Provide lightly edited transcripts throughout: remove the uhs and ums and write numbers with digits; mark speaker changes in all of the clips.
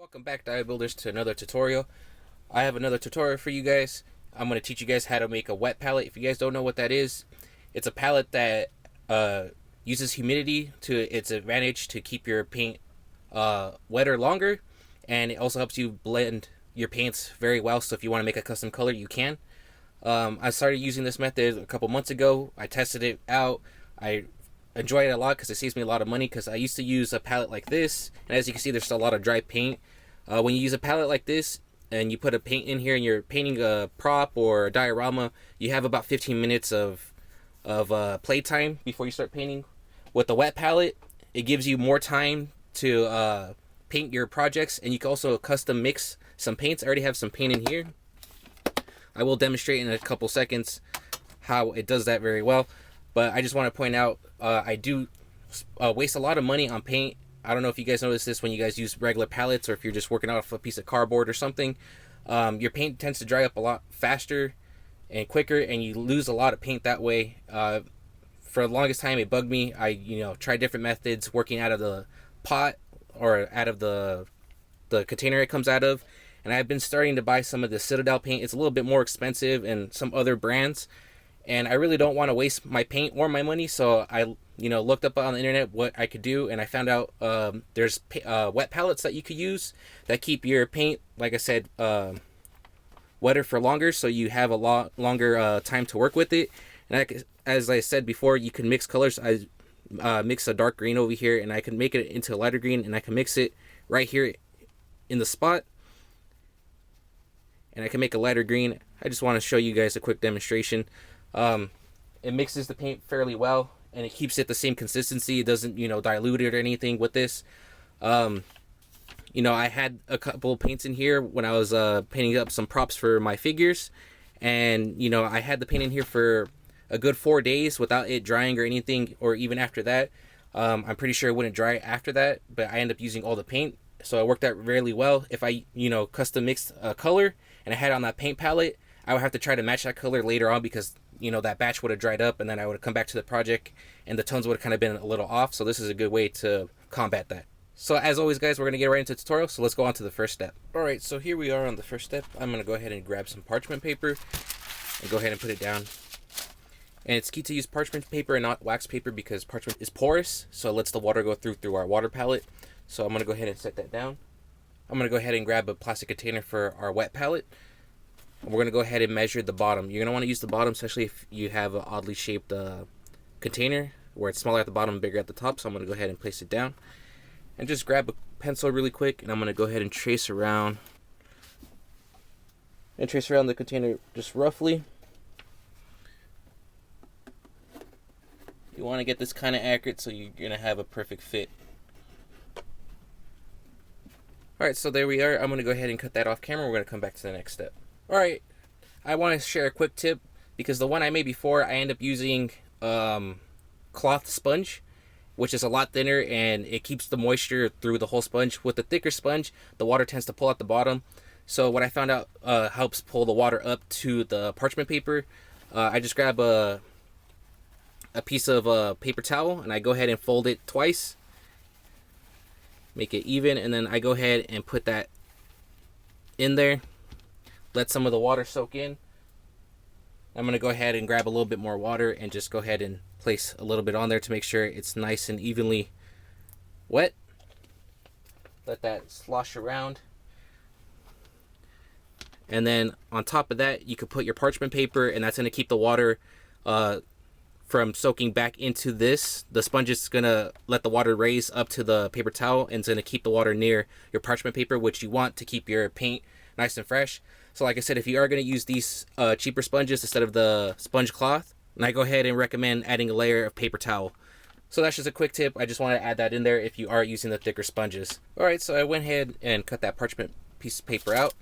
Speaker 1: Welcome back, Dive Builders, to another tutorial. I have another tutorial for you guys. I'm going to teach you guys how to make a wet palette. If you guys don't know what that is, it's a palette that uses humidity to its advantage to keep your paint wetter longer, and it also helps you blend your paints very well, so if you want to make a custom color, you can. I started using this method a couple months ago. I tested it out. I enjoy it a lot because it saves me a lot of money, because I used to use a palette like this, and as you can see, there's a lot of dry paint. When you use a palette like this and you put a paint in here and you're painting a prop or a diorama, you have about 15 minutes of play time before you start painting. With the wet palette, it gives you more time to paint your projects, and you can also custom mix some paints. I already have some paint in here. I will demonstrate in a couple seconds how it does that very well, but I just want to point out I do waste a lot of money on paint. I don't know if you guys notice this when you guys use regular palettes, or if you're just working off a piece of cardboard or something. Your paint tends to dry up a lot faster and quicker, and you lose a lot of paint that way. For the longest time, it bugged me. I tried different methods, working out of the pot or out of the container it comes out of, and I've been starting to buy some of the Citadel paint. It's a little bit more expensive, and some other brands, and I really don't want to waste my paint or my money, so I looked up on the internet what I could do, and I found out there's wet palettes that you could use that keep your paint, like I said, wetter for longer, so you have a lot longer time to work with it. And as I said before, you can mix colors. I mix a dark green over here, and I can make it into a lighter green, and I can mix it right here in the spot, and I can make a lighter green. I just want to show you guys a quick demonstration. It mixes the paint fairly well, and it keeps it the same consistency. It doesn't dilute it or anything with this. I had a couple of paints in here when I was painting up some props for my figures, and I had the paint in here for a good 4 days without it drying or anything, or even after that. I'm pretty sure it wouldn't dry after that, but I ended up using all the paint, so it worked out really well. If I custom mixed a color and I had it on that paint palette, I would have to try to match that color later on, because that batch would have dried up, and then I would have come back to the project and the tones would have kind of been a little off. So this is a good way to combat that. So as always, guys, we're going to get right into the tutorial, so let's go on to the first step. Alright, so here we are on the first step. I'm going to go ahead and grab some parchment paper and go ahead and put it down. And it's key to use parchment paper and not wax paper, because parchment is porous, so it lets the water go through our water palette. So I'm going to go ahead and set that down. I'm going to go ahead and grab a plastic container for our wet palette. We're going to go ahead and measure the bottom. You're going to want to use the bottom, especially if you have an oddly shaped container where it's smaller at the bottom and bigger at the top. So I'm going to go ahead and place it down. And just grab a pencil really quick, and I'm going to go ahead and trace around. And trace around the container just roughly. You want to get this kind of accurate so you're going to have a perfect fit. Alright, so there we are. I'm going to go ahead and cut that off camera. We're going to come back to the next step. Alright, I want to share a quick tip, because the one I made before, I end up using cloth sponge, which is a lot thinner, and it keeps the moisture through the whole sponge. With the thicker sponge, the water tends to pull out the bottom. So what I found out helps pull the water up to the parchment paper. I just grab a piece of paper towel, and I go ahead and fold it twice, make it even, and then I go ahead and put that in there. Let some of the water soak in. I'm going to go ahead and grab a little bit more water and just go ahead and place a little bit on there to make sure it's nice and evenly wet. Let that slosh around. And then on top of that, you could put your parchment paper, and that's going to keep the water from soaking back into this. The sponge is going to let the water raise up to the paper towel, and it's going to keep the water near your parchment paper, which you want to keep your paint nice and fresh. So like I said, if you are going to use these cheaper sponges instead of the sponge cloth, and I go ahead and recommend adding a layer of paper towel. So that's just a quick tip. I just want to add that in there if you are using the thicker sponges. Alright, so I went ahead and cut that parchment piece of paper out.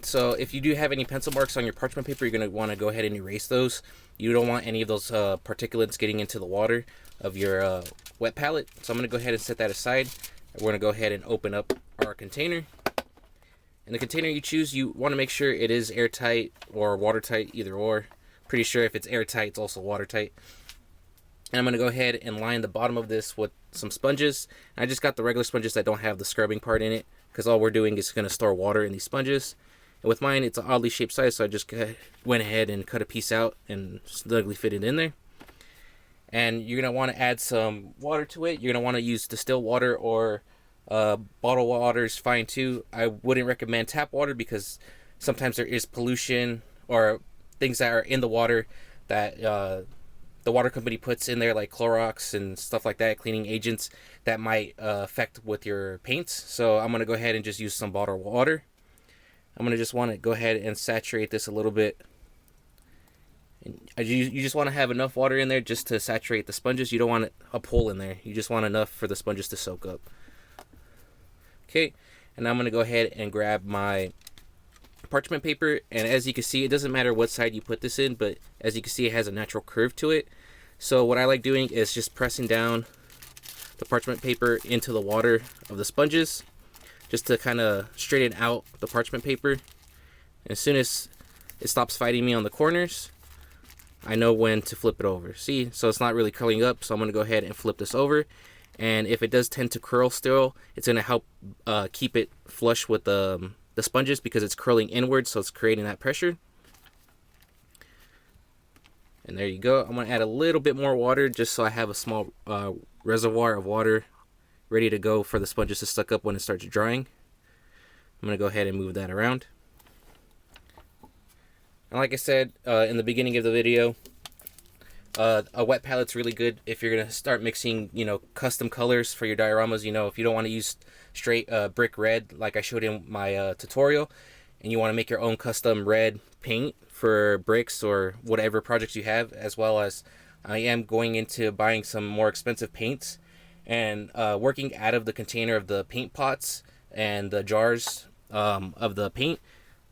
Speaker 1: So if you do have any pencil marks on your parchment paper, you're going to want to go ahead and erase those. You don't want any of those particulates getting into the water of your wet palette. So I'm going to go ahead and set that aside. We're going to go ahead and open up our container. And the container you choose, you want to make sure it is airtight or watertight, either or. Pretty sure if it's airtight, it's also watertight. And I'm going to go ahead and line the bottom of this with some sponges. I just got the regular sponges that don't have the scrubbing part in it, because all we're doing is going to store water in these sponges. And with mine, it's an oddly shaped size, so I just went ahead and cut a piece out and snugly fit it in there. And you're going to want to add some water to it. You're going to want to use distilled water, or bottled water is fine too. I wouldn't recommend tap water because sometimes there is pollution or things that are in the water that the water company puts in there, like Clorox and stuff like that, cleaning agents, that might affect with your paints. So I'm going to go ahead and just use some bottled water. I'm going to just want to go ahead and saturate this a little bit. You just want to have enough water in there just to saturate the sponges. You don't want a pool in there. You just want enough for the sponges to soak up. Okay, and I'm going to go ahead and grab my parchment paper, and as you can see, it doesn't matter what side you put this in, but as you can see, it has a natural curve to it. So what I like doing is just pressing down the parchment paper into the water of the sponges, just to kind of straighten out the parchment paper. And as soon as it stops fighting me on the corners, I know when to flip it over. See, so it's not really curling up, so I'm going to go ahead and flip this over. And if it does tend to curl still, it's going to help keep it flush with the sponges, because it's curling inward, so it's creating that pressure. And there you go. I'm going to add a little bit more water just so I have a small reservoir of water ready to go for the sponges to suck up when it starts drying. I'm going to go ahead and move that around. And like I said in the beginning of the video, a wet palette's really good if you're going to start mixing, custom colors for your dioramas. If you don't want to use straight brick red like I showed in my tutorial, and you want to make your own custom red paint for bricks or whatever projects you have, as well as I am going into buying some more expensive paints and working out of the container of the paint pots and the jars of the paint.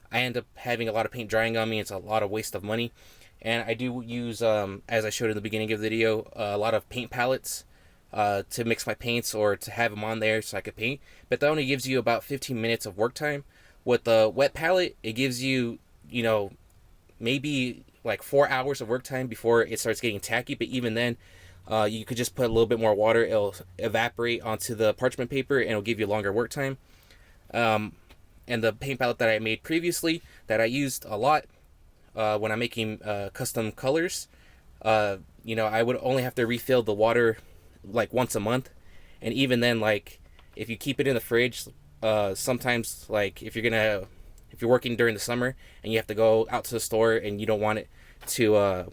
Speaker 1: I end up having a lot of paint drying on me. It's a lot of waste of money. And I do use, as I showed in the beginning of the video, a lot of paint palettes to mix my paints or to have them on there so I could paint. But that only gives you about 15 minutes of work time. With the wet palette, it gives you, maybe like 4 hours of work time before it starts getting tacky. But even then, you could just put a little bit more water. It'll evaporate onto the parchment paper and it'll give you longer work time. And the paint palette that I made previously, that I used a lot when I'm making custom colors, I would only have to refill the water like once a month. And even then, like, if you keep it in the fridge, sometimes, like, if you're working during the summer and you have to go out to the store and you don't want it to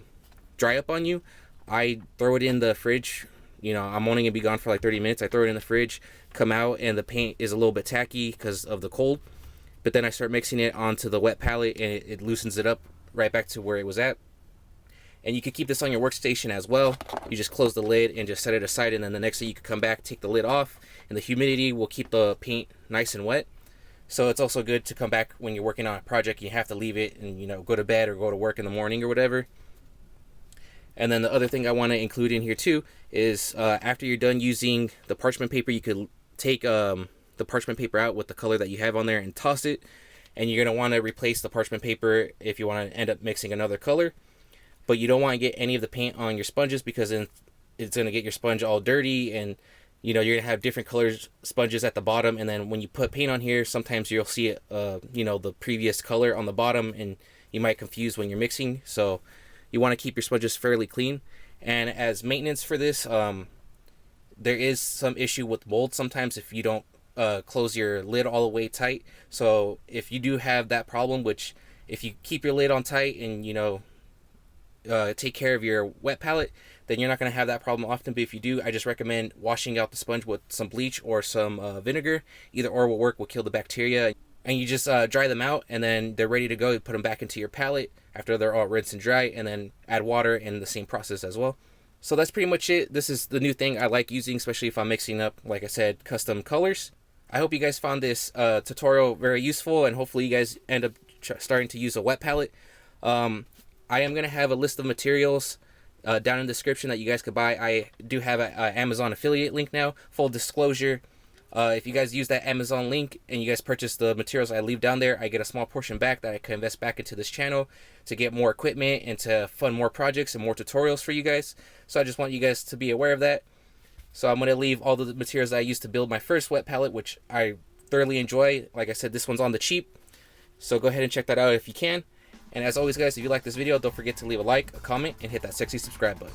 Speaker 1: dry up on you, I throw it in the fridge. I'm only gonna be gone for like 30 minutes. I throw it in the fridge, come out, and the paint is a little bit tacky because of the cold. But then I start mixing it onto the wet palette, and it loosens it up right back to where it was at. And you can keep this on your workstation as well. You just close the lid and just set it aside, and then the next day you can come back, take the lid off, and the humidity will keep the paint nice and wet. So it's also good to come back when you're working on a project. You have to leave it and go to bed or go to work in the morning or whatever. And then the other thing I want to include in here too is after you're done using the parchment paper, you could take the parchment paper out with the color that you have on there and toss it. And you're going to want to replace the parchment paper if you want to end up mixing another color. But you don't want to get any of the paint on your sponges, because then it's going to get your sponge all dirty, and you're going to have different colors sponges at the bottom. And then when you put paint on here, sometimes you'll see it, the previous color on the bottom, and you might confuse when you're mixing. So you want to keep your sponges fairly clean. And as maintenance for this, there is some issue with mold sometimes if you don't close your lid all the way tight. So if you do have that problem, which if you keep your lid on tight and take care of your wet palette, then you're not going to have that problem often. But if you do, I just recommend washing out the sponge with some bleach or some vinegar. Either or will work, will kill the bacteria. And you just dry them out, and then they're ready to go. You put them back into your palette after they're all rinsed and dry, and then add water in the same process as well. So that's pretty much it. This is the new thing I like using, especially if I'm mixing up, like I said, custom colors. I hope you guys found this tutorial very useful, and hopefully you guys end up starting to use a wet palette. I am going to have a list of materials down in the description that you guys could buy. I do have an Amazon affiliate link now. Full disclosure, if you guys use that Amazon link and you guys purchase the materials I leave down there, I get a small portion back that I can invest back into this channel to get more equipment and to fund more projects and more tutorials for you guys. So I just want you guys to be aware of that. So I'm going to leave all the materials that I used to build my first wet palette, which I thoroughly enjoy. Like I said, this one's on the cheap, so go ahead and check that out if you can. And as always, guys, if you like this video, don't forget to leave a like, a comment, and hit that sexy subscribe button.